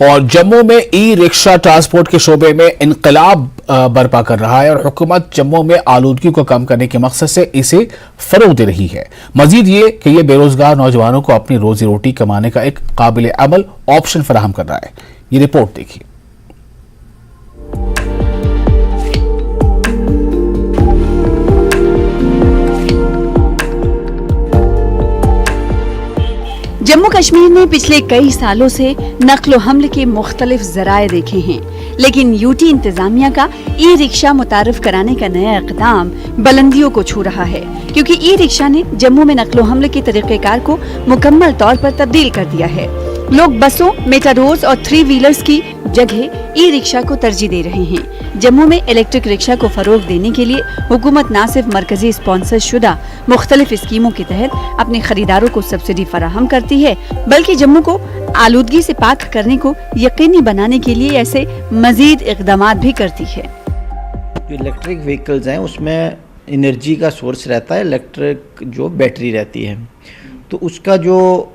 और जम्मू में e rickshaw transport के शोबे में इनकलाब बर्पा कर रहा है और हुकूमत जम्मू में आलूदगी को कम करने के मकसद से इसे फरोग दे रही है। मजीद ये कि ये बेरोजगार नौजवानों को अपनी रोजी रोटी कमाने का एक काबिल अमल ऑप्शन फराहम कर रहा है। ये रिपोर्ट देखिए। जम्मू कश्मीर ने पिछले कई सालों से नक्लो हमल के मुख्तलिफ जराए देखे हैं, लेकिन यूटी इंतजामिया का ई रिक्शा मुतारफ कराने का नया इक़दाम बुलंदियों को छू रहा है, क्योंकि ई रिक्शा ने जम्मू में नक्लो हमल के तरीक़ेकार को मुकम्मल तौर पर तब्दील कर दिया है। लोग बसों, मेटाडोर्स और 3 व्हीलर्स की जगह ई रिक्शा को तरजीह दे रहे हैं। जम्मू में इलेक्ट्रिक रिक्शा को फरोग देने के लिए हुकूमत न सिर्फ मरकजी स्पॉन्सर शुदा मुख्तलिफ स्कीमों के तहत अपने खरीदारों को सब्सिडी फराहम करती है, बल्कि जम्मू को आलूदगी से पाक करने को यकीनी बनाने के लिए ऐसे मजीद इक़दामात भी करती है। जो इलेक्ट्रिक व्हीकल्स हैं उसमें एनर्जी का सोर्स रहता है, इलेक्ट्रिक जो बैटरी रहती है, तो उसका जो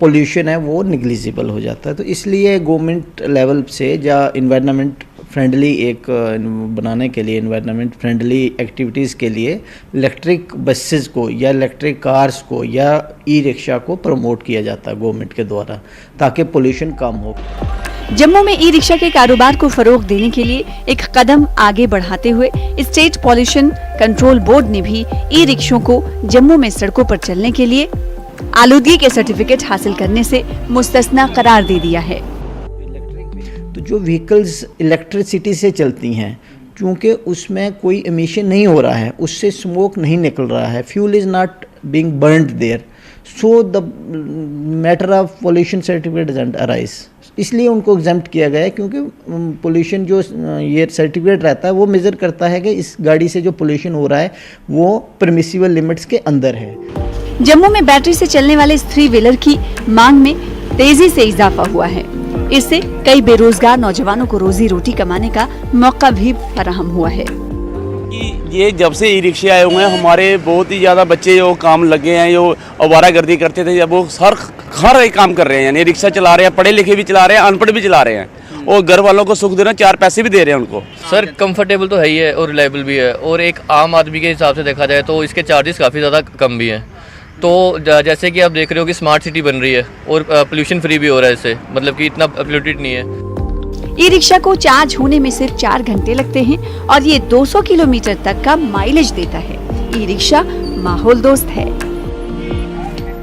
पोल्यूशन है वो निग्लिजिबल हो जाता है। तो इसलिए गवर्नमेंट लेवल से या इन्वायरमेंट फ्रेंडली एक बनाने के लिए, इन्वायरमेंट फ्रेंडली एक्टिविटीज़ के लिए इलेक्ट्रिक बसेस को या इलेक्ट्रिक कार्स को या ई रिक्शा को प्रमोट किया जाता है गवर्नमेंट के द्वारा, ताकि पोल्यूशन कम हो। जम्मू में ई रिक्शा के कारोबार को फरोग देने के लिए एक कदम आगे बढ़ाते हुए स्टेट पॉल्यूशन कंट्रोल बोर्ड ने भी ई रिक्शों को जम्मू में सड़कों पर चलने के लिए आलूदगी के सर्टिफिकेट हासिल करने से मुस्तस्ना करार दे दिया है। तो जो व्हीकल्स इलेक्ट्रिसिटी से चलती हैं, चूँकि उसमें कोई एमिशन नहीं हो रहा है, उससे स्मोक नहीं निकल रहा है, fuel is not being burned there, so the matter of pollution certificate doesn't arise. इसलिए उनको एग्जम्प्ट किया गया है, क्योंकि पोल्यूशन जो ये सर्टिफिकेट रहता है वो मेज़र करता है कि इस गाड़ी से जो पोल्यूशन हो रहा है वो परमिसिबल लिमिट्स के अंदर है। जम्मू में बैटरी से चलने वाले 3 व्हीलर की मांग में तेजी से इजाफा हुआ है। इससे कई बेरोजगार नौजवानों को रोजी रोटी कमाने का मौका भी फराहम हुआ है। ये जब से ई रिक्शे आए हुए हैं, हमारे बहुत ही ज़्यादा बच्चे जो काम लगे हैं, जो आवारागर्दी करते थे, जब वो हर एक काम कर रहे हैं, यानी रिक्शा चला रहे हैं, पढ़े लिखे भी चला रहे हैं, अनपढ़ भी चला रहे हैं, और घर वालों को सुख दे रहे हैं, 4 पैसे भी दे रहे हैं उनको। सर कंफर्टेबल तो है ही है और रिलायबल भी है, और एक आम आदमी के हिसाब से देखा जाए तो इसके चार्जेस काफ़ी ज़्यादा कम भी हैं। तो जैसे कि आप देख रहे हो कि स्मार्ट सिटी बन रही है और पोल्यूशन फ्री भी हो रहा है इससे, मतलब कि इतना पोल्यूटेड नहीं है। ई रिक्शा को चार्ज होने में सिर्फ 4 घंटे लगते हैं और ये 200 किलोमीटर तक का माइलेज देता है। ई रिक्शा माहौल दोस्त है।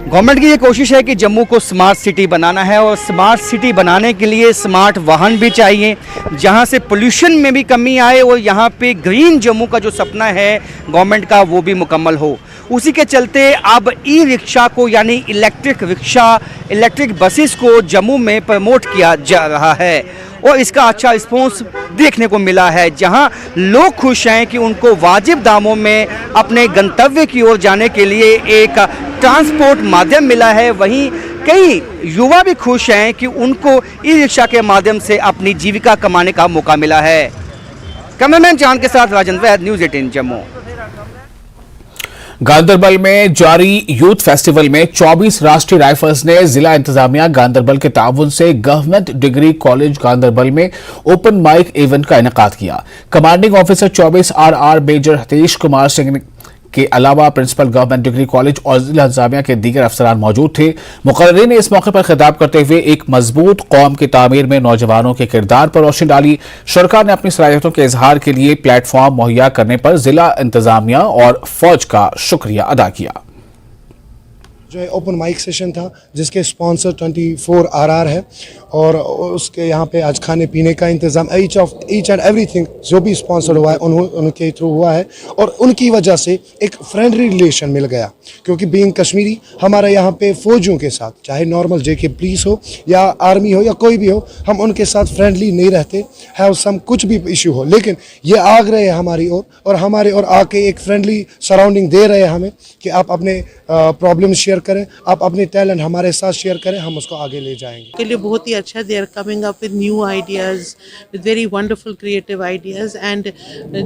गवर्नमेंट की ये कोशिश है कि जम्मू को स्मार्ट सिटी बनाना है, और स्मार्ट सिटी बनाने के लिए स्मार्ट वाहन भी चाहिए, जहां से पोल्यूशन में भी कमी आए और यहां पे ग्रीन जम्मू का जो सपना है गवर्नमेंट का वो भी मुकम्मल हो। उसी के चलते अब ई रिक्शा को, यानी इलेक्ट्रिक रिक्शा, इलेक्ट्रिक बसेस को जम्मू में प्रमोट किया जा रहा है और इसका अच्छा रिस्पॉन्स देखने को मिला है, जहां लोग खुश हैं कि उनको वाजिब दामों में अपने गंतव्य की ओर जाने के लिए एक ट्रांसपोर्ट माध्यम मिला है। वहीं कई युवा भी खुश हैं कि उनको ई रिक्शा के माध्यम से अपनी जीविका कमाने का मौका मिला है। कैमरामैन चांद के साथ राजेंद्र वैद, न्यूज़ 18 जम्मू। गांदरबल में जारी यूथ फेस्टिवल में 24 राष्ट्रीय राइफल्स ने जिला इंतजामिया गांदरबल के ताउन से गवर्नमेंट डिग्री कॉलेज गांदरबल में ओपन माइक इवेंट का इनेकाद किया। Commanding officer 24 RR major Hatish Kumar Singh के अलावा प्रिंसिपल गवर्नमेंट डिग्री कॉलेज और जिला इंतजामिया के दीगर अफसरान मौजूद थे। मुकर्रीन ने इस मौके पर खिताब करते हुए एक मजबूत कौम की तामीर में नौजवानों के किरदार पर रोशनी डाली। सरकार ने अपनी सलाहियतों के इजहार के लिए प्लेटफॉर्म मुहैया करने पर जिला इंतजामिया और फौज का शुक्रिया अदा किया। जो ओपन माइक सेशन था जिसके स्पॉन्सर 24 RR है, और उसके यहाँ पे आज खाने पीने का इंतज़ाम ईच एंड एवरीथिंग जो भी स्पॉन्सर हुआ है उनके थ्रू हुआ है, और उनकी वजह से एक फ्रेंडली रिलेशन मिल गया। क्योंकि बीइंग कश्मीरी, हमारे यहाँ पे फौजियों के साथ, चाहे नॉर्मल JK पुलिस हो या आर्मी हो या कोई भी हो, हम उनके साथ फ्रेंडली नहीं रहते है, सम कुछ भी इशू हो, लेकिन ये आग रहे हमारी ओर और हमारे और आके एक फ्रेंडली सराउंडिंग दे रहे हैं हमें कि आप अपने प्रॉब्लम शेयर करें, आप अपनी टैलेंट हमारे साथ शेयर करें, हम उसको आगे ले जाएंगे। के लिए बहुत ही अच्छा, they are coming up with new ideas, with very wonderful creative ideas. And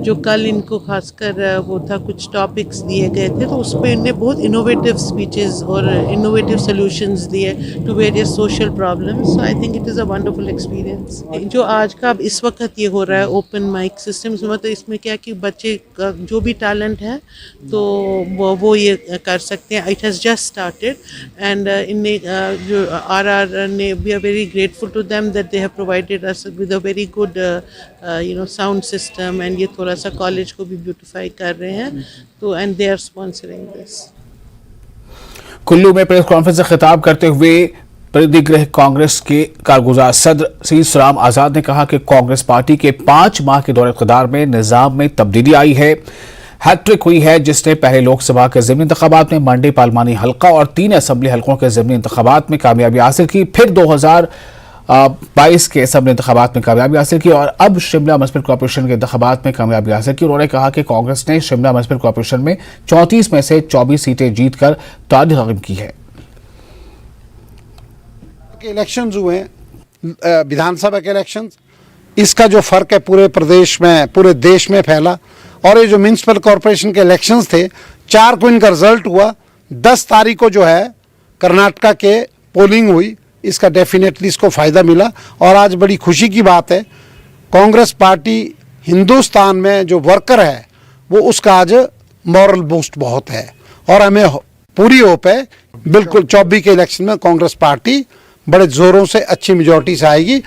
जो कल इनको खासकर वो था, कुछ टॉपिक्स दिए गए थे, तो उस पर इनने बहुत इनोवेटिव स्पीचेस और इनोवेटिव सॉल्यूशंस दिए to various social problems. So I think it is a wonderful experience. जो आज का अब इस वक्त ये हो रहा है ओपन माइक सिस्टम्स, मतलब इसमें क्या कि बच्चे का जो भी टैलेंट है तो वो ये कर सकते हैं। It has just started and इनने जो RR ने, we are very grateful to them that they have provided us with a very good sound system, and ये थोड़ा सा कॉलेज को भी ब्यूटिफाई कर रहे हैं, तो and they are sponsoring this. Kullu में प्रेस कॉन्फ्रेंस से खिताब करते हुए प्रतिगृह कांग्रेस के कारगुजार सदर सीसराम आजाद ने कहा कि कांग्रेस पार्टी के 5 माह के दौरे इक़्तिदार में निज़ाम में तब्दीली आई है, हैट्रिक हुई है, जिसने पहले लोकसभा के ज़िमनी इंतखाबात में मंडी पार्लिमानी हल्का और 3 असेंबली हल्कों के ज़िमनी इंतखाबात में कामयाबी हासिल की, फिर 2022 के असेंबली इंतखाबात में कामयाबी हासिल की और अब शिमला म्युनिसिपल कॉर्पोरेशन के इंतखाबात में कामयाबी हासिल की। उन्होंने कहा कि कांग्रेस ने शिमला म्युनिसिपल कॉर्पोरेशन में 34 में से 24 सीटें जीतकर तारीख कायम की है। इलेक्शंस हुए विधानसभा के इलेक्शंस, इसका जो फर्क है पूरे प्रदेश में, पूरे देश में फैला। और ये जो म्युनिसिपल कॉर्पोरेशन के इलेक्शंस थे, 4 को इनका रिजल्ट हुआ, 10 तारीख को जो है कर्नाटका के पोलिंग हुई, इसका डेफिनेटली इसको फ़ायदा मिला। और आज बड़ी खुशी की बात है, कांग्रेस पार्टी हिंदुस्तान में जो वर्कर है वो उसका आज मॉरल बूस्ट बहुत है और हमें पूरी होप है बिल्कुल 24 के इलेक्शन में कांग्रेस पार्टी बड़े जोरों से अच्छी मेजॉरिटी से आएगी।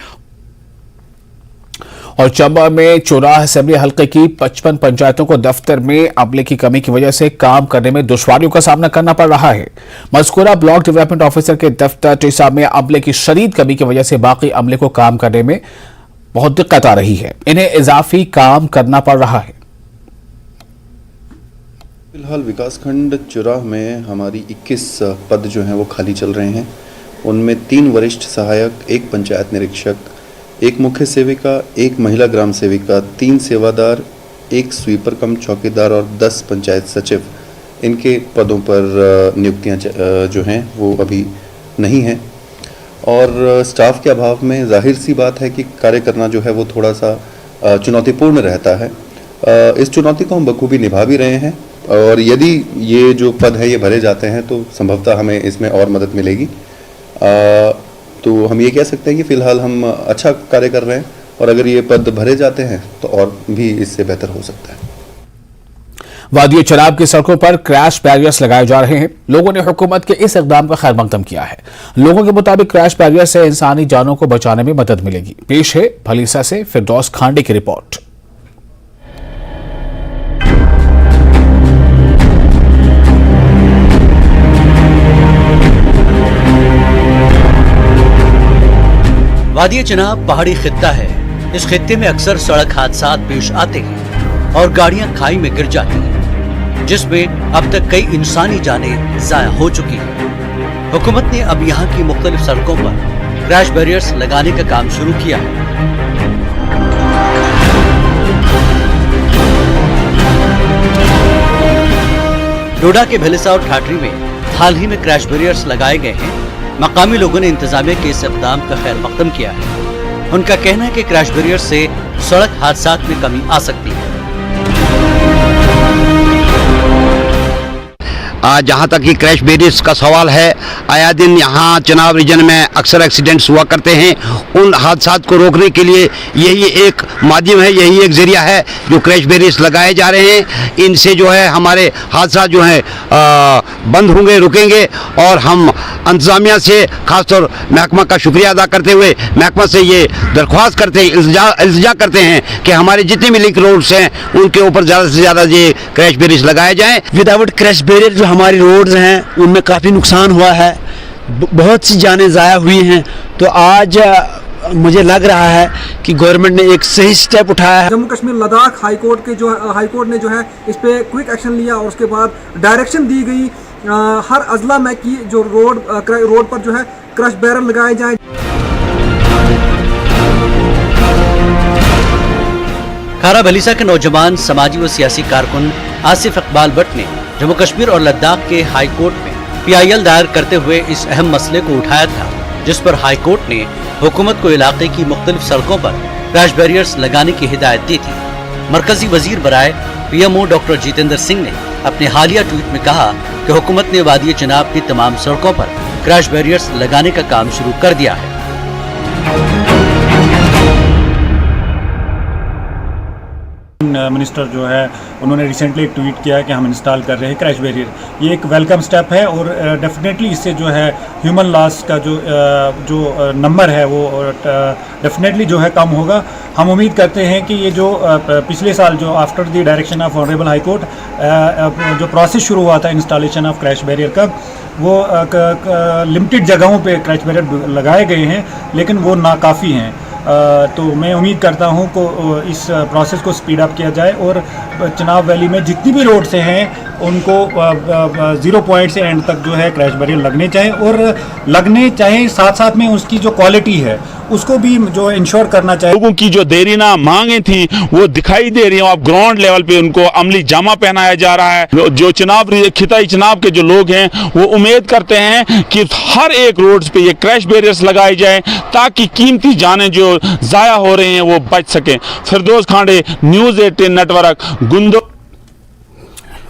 और चंबा में 14 असेंबली हल्के की 55 पंचायतों को दफ्तर में अमले की कमी की वजह से काम करने में दुश्वारियों का सामना करना पड़ रहा है। मज़कूरा ब्लॉक डेवलपमेंट ऑफिसर के दफ्तर टीसा में अमले की शदीद कमी की वजह से बाकी अमले को काम करने में बहुत दिक्कत आ रही है, इन्हें इजाफी काम करना पड़ रहा है। फिलहाल विकासखंड चुराह में हमारी 21 पद जो हैं वो खाली चल रहे हैं। उनमें 3 वरिष्ठ सहायक, 1 पंचायत निरीक्षक, 1 मुख्य सेविका, 1 महिला ग्राम सेविका, 3 सेवादार, 1 स्वीपर कम चौकीदार और 10 पंचायत सचिव, इनके पदों पर नियुक्तियां जो हैं वो अभी नहीं हैं। और स्टाफ के अभाव में जाहिर सी बात है कि कार्य करना जो है वो थोड़ा सा चुनौतीपूर्ण रहता है। इस चुनौती को हम बखूबी निभा भी रहे हैं और यदि ये जो पद है ये भरे जाते हैं तो संभवतः हमें इसमें और मदद मिलेगी। तो हम ये कह सकते हैं कि फ़िलहाल हम अच्छा कार्य कर रहे हैं और अगर ये पद भरे जाते हैं तो और भी इससे बेहतर हो सकता है। वादी चनाब की सड़कों पर क्रैश बैरियर्स लगाए जा रहे हैं। लोगों ने हुकूमत के इस इक़दाम का खैर मकदम किया है। लोगों के मुताबिक क्रैश बैरियर से इंसानी जानों को बचाने में मदद मिलेगी। पेश है भलीसा से फिरदौस खांडे की रिपोर्ट। वादी चनाब पहाड़ी खित्ता है। इस खित्ते में अक्सर सड़क हादसा पेश आते हैं और गाड़ियां खाई में गिर जाती हैं, जिसमें अब तक कई इंसानी जानें जाया हो चुकी हैं। हुकूमत ने अब यहाँ की मुख्तलिफ सड़कों पर क्रैश बैरियर्स लगाने का काम शुरू किया है। डोडा के भलीसा और ठाठरी में हाल ही में क्रैश बैरियर्स लगाए गए हैं। मकामी लोगों ने इंतजामिया के इस इक़दाम का खैर मकदम किया है। उनका कहना है कि क्रैश बैरियर से सड़क हादसात में कमी आ सकती है। जहाँ तक कि क्रैश बैरियर्स का सवाल है, आया दिन यहाँ चनाब रीजन में अक्सर एक्सीडेंट्स हुआ करते हैं। उन हादसात को रोकने के लिए यही एक माध्यम है, यही एक ज़रिया है जो क्रैश बैरियर्स लगाए जा रहे हैं। इनसे जो है हमारे हादसा जो हैं बंद होंगे, रुकेंगे। और हम इंतज़ामिया से ख़ासतौर महकमा का शुक्रिया अदा करते हुए महकमा से ये दरख्वास्त करते हैं, इल्तिजा करते हैं कि हमारे जितने भी लिंक रोड्स हैं उनके ऊपर ज़्यादा से ज़्यादा ये क्रैश बैरियर्स लगाए जाएँ। विदाउट क्रैश बैरियर जो हमारी रोड्स हैं उनमें काफ़ी नुकसान हुआ है, बहुत सी जानें ज़ाया हुई हैं। तो आज मुझे लग रहा है कि गवर्नमेंट ने एक सही स्टेप उठाया है। जम्मू कश्मीर लद्दाख हाईकोर्ट ने जो है इस पे क्विक एक्शन लिया और उसके बाद डायरेक्शन दी गई हर अजला में कि जो रोड पर जो है क्रश बैरियर लगाए जाएं। खारा भलीसा के नौजवान समाजी व सियासी कारकुन आसिफ इकबाल भट्ट ने जम्मू कश्मीर और लद्दाख के हाई कोर्ट में PIL दायर करते हुए इस अहम मसले को उठाया था, जिस पर हाई कोर्ट ने हुकूमत को इलाके की मुख्तलिफ सड़कों पर क्रैश बैरियर्स लगाने की हिदायत दी थी। मरकजी वजीर बराए PMO डॉक्टर जितेंद्र सिंह ने अपने हालिया ट्वीट में कहा कि हुकूमत ने वादी चिनाब की तमाम सड़कों पर क्रैश बैरियर्स लगाने का काम शुरू कर दिया है। मिनिस्टर जो है उन्होंने रिसेंटली एक ट्वीट किया कि हम इंस्टॉल कर रहे हैं क्रैश बैरियर। ये एक वेलकम स्टेप है और डेफिनेटली इससे जो है ह्यूमन लॉस का जो नंबर है वो डेफिनेटली जो है कम होगा। हम उम्मीद करते हैं कि ये जो पिछले साल जो after the direction of honourable high court जो प्रोसेस शुरू हुआ था इंस्टॉलेशन ऑफ क्रैश बैरियर का, वो लिमिटेड जगहों पे क्रैश बैरियर लगाए गए हैं, लेकिन वो नाकाफ़ी हैं। तो मैं उम्मीद करता हूँ को इस प्रोसेस को स्पीड अप किया जाए और चिनाब वैली में जितनी भी रोड से हैं उनको 0 पॉइंट से एंड तक जो है क्रैश बैरियर लगने चाहिए, और लगने चाहिए साथ साथ में उसकी जो क्वालिटी है उसको भी जो इंश्योर करना चाहिए। लोगों की जो देरीना मांगे थी वो दिखाई दे रही है। अब ग्राउंड लेवल पे उनको अमली जामा पहनाया जा रहा है। जो चिनाब खिताई चिनाब के जो लोग हैं वो उम्मीद करते हैं कि हर एक रोड पे ये क्रैश बैरियर्स लगाए जाएं ताकि कीमती जानें जो ज़ाया हो रही हैं वो बच सकें। फिरदौस खांडे, न्यूज़ 18 नेटवर्क, गुंदो।